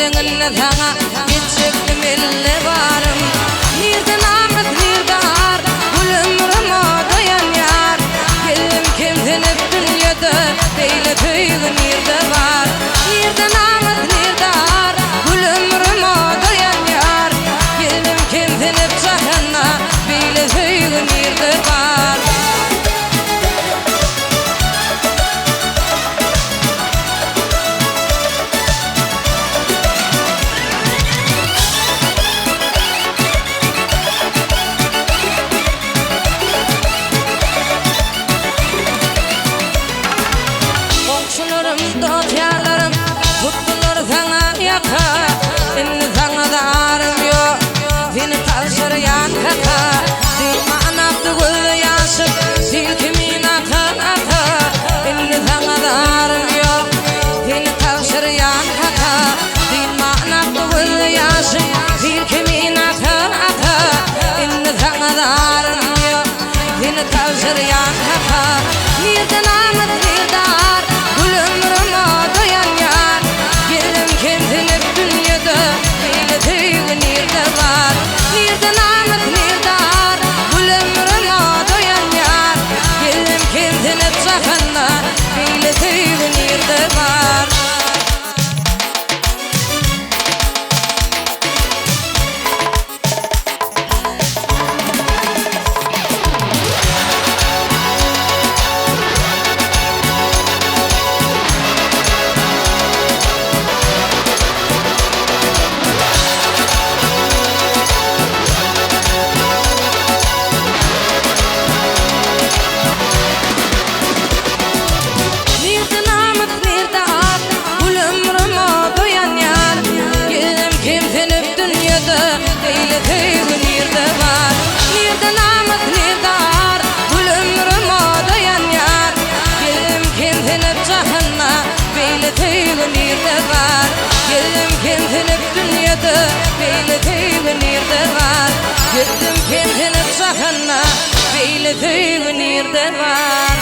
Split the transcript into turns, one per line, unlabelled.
Beylingin sana geçecektim elle varım. Nirde namet nirde ar, gülümrüme doyan yar. Geldim kimdenip dünyada, beyle tüygü nirde var. Nirde namet nirde ar, gülümrüme doyan yar. Geldim kimdenip cahana, beyle tüygü nirde var. Dostlarım tuttular sana yaka, inni sana da arım yok, beni tavşırıyan kaka. Dilman abdı gül yaşıp, dil kimin aka. Inni sana da arım yok, beni tavşırıyan kaka. Dilman abdı gül yaşıp, dil kimin aka. Inni sana da arım yok, beni tavşırıyan kaka. Nirde namet nirde ar, gülümrüme doyan yar. Geldim kendinip dünyada, beyle tüygü nirde var. Nirde namet nirde ar, gülümrüme doyan yar. Geldim kendinip cahana, beyle tüygü nirde var. Beyle tüygü nirde var. Nirde namet nirde ar, gülümrüme doyan yar. Geldim kendinip cahana, beyle tüygü nirde var. Geldim kendinip dünyada, beyle tüygü nirde var. Geldim kendinip cahana, beyle tüygü nirde var.